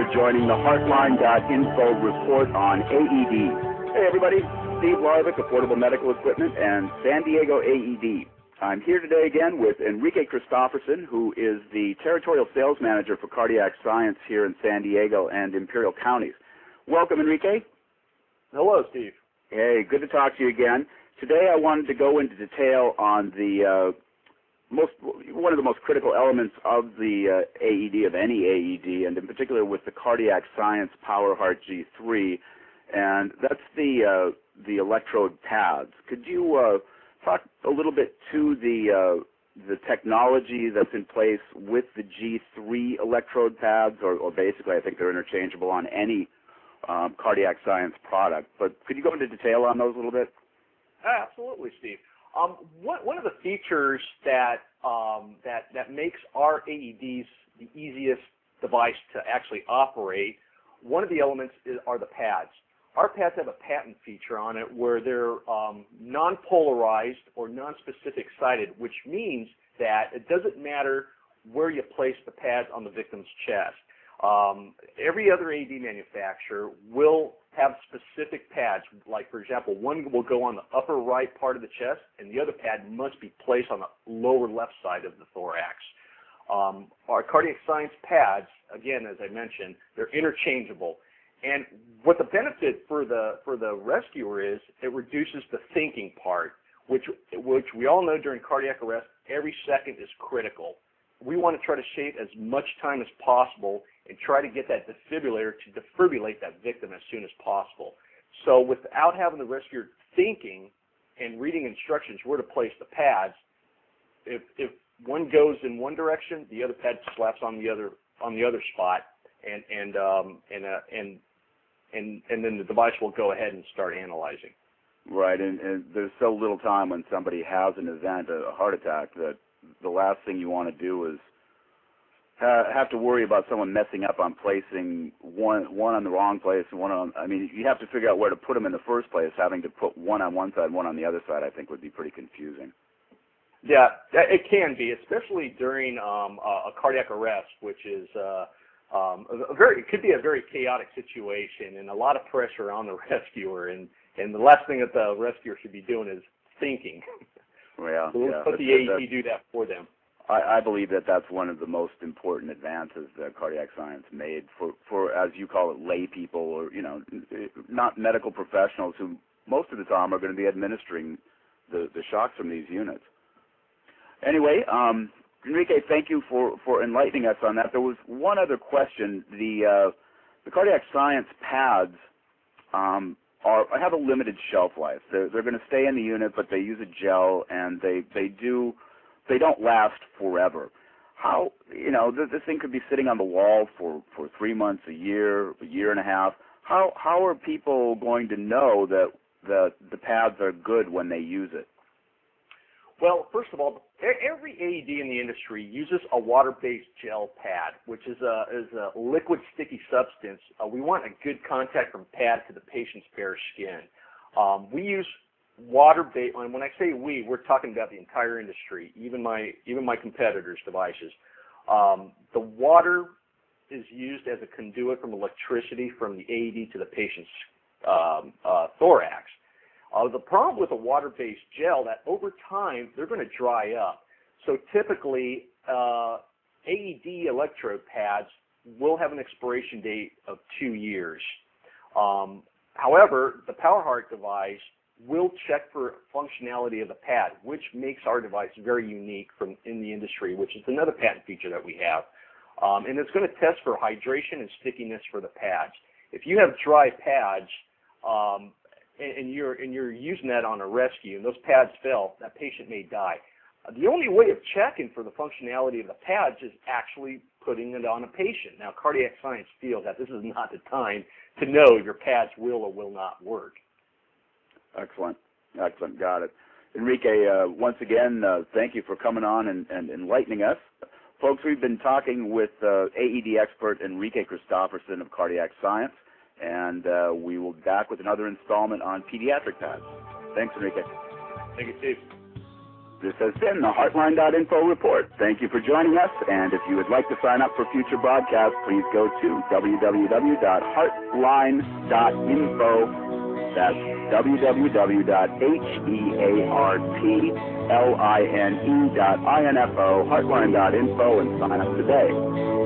for joining the Heartline.info report on AED. Hey everybody, Steve Larvick, Affordable Medical Equipment, and San Diego AED. I'm here today again with Enrique Christopherson, who is the Territorial Sales Manager for Cardiac Science here in San Diego and Imperial Counties. Welcome, Enrique. Hello, Steve. Hey, good to talk to you again. Today I wanted to go into detail on the one of the most critical elements of the AED, of any AED, and in particular with the Cardiac Science PowerHeart G3, and that's the electrode pads. Could you talk a little bit to the technology that's in place with the G3 electrode pads, or basically I think they're interchangeable on any Cardiac Science product, but could you go into detail on those a little bit? Absolutely, Steve. One of the features that makes our AEDs the easiest device to actually operate, one of the elements are the pads. Our pads have a patent feature on it where they're non-polarized or non-specific sided, which means that it doesn't matter where you place the pads on the victim's chest. Every other AED manufacturer will have specific pads, like for example, one will go on the upper right part of the chest and the other pad must be placed on the lower left side of the thorax. Our Cardiac Science pads, again, as I mentioned, they're interchangeable. And what the benefit for the rescuer is, it reduces the thinking part, which we all know during cardiac arrest, every second is critical. We want to try to shave as much time as possible and try to get that defibrillator to defibrillate that victim as soon as possible. So without having the rescuer thinking and reading instructions where to place the pads, if one goes in one direction, the other pad slaps on the other spot, and then the device will go ahead and start analyzing. Right, and there's so little time when somebody has an event, a heart attack, that the last thing you want to do is have to worry about someone messing up on placing one on the wrong place and one on. I mean, you have to figure out where to put them in the first place. Having to put one on one side, one on the other side, I think would be pretty confusing. Yeah, it can be, especially during a cardiac arrest, which is it could be a very chaotic situation and a lot of pressure on the rescuer. And the last thing that the rescuer should be doing is thinking. Yeah, so let's let the AED do that for them. I believe that that's one of the most important advances that Cardiac Science made for as you call it, lay people, or not medical professionals who most of the time are going to be administering the shocks from these units. Anyway, Enrique, thank you for enlightening us on that. There was one other question. The Cardiac Science pads have a limited shelf life. They're going to stay in the unit, but they use a gel, and they don't last forever. How, this thing could be sitting on the wall for 3 months, a year and a half. How are people going to know that the pads are good when they use it? Well, first of all, every AED in the industry uses a water-based gel pad, which is a liquid sticky substance. We want a good contact from pad to the patient's bare skin. We use water-based, and when I say we're talking about the entire industry, even my competitors' devices. The water is used as a conduit from electricity from the AED to the patient's thorax. The problem with a water-based gel, that over time they're going to dry up. So typically, AED electrode pads will have an expiration date of 2 years. However, the PowerHeart device will check for functionality of the pad, which makes our device very unique in the industry, which is another patent feature that we have. And it's going to test for hydration and stickiness for the pads. If you have dry pads, and you're using that on a rescue, and those pads fail, that patient may die. The only way of checking for the functionality of the pads is actually putting it on a patient. Now, Cardiac Science feels that this is not the time to know your pads will or will not work. Excellent. Got it. Enrique, once again, thank you for coming on and enlightening us. Folks, we've been talking with AED expert Enrique Christopherson of Cardiac Science, and we will be back with another installment on pediatric pads. Thanks, Enrique. Thank you, Steve. This has been the Heartline.info report. Thank you for joining us, and if you would like to sign up for future broadcasts, please go to www.heartline.info. That's www.heartline.info, Heartline.info, and sign up today.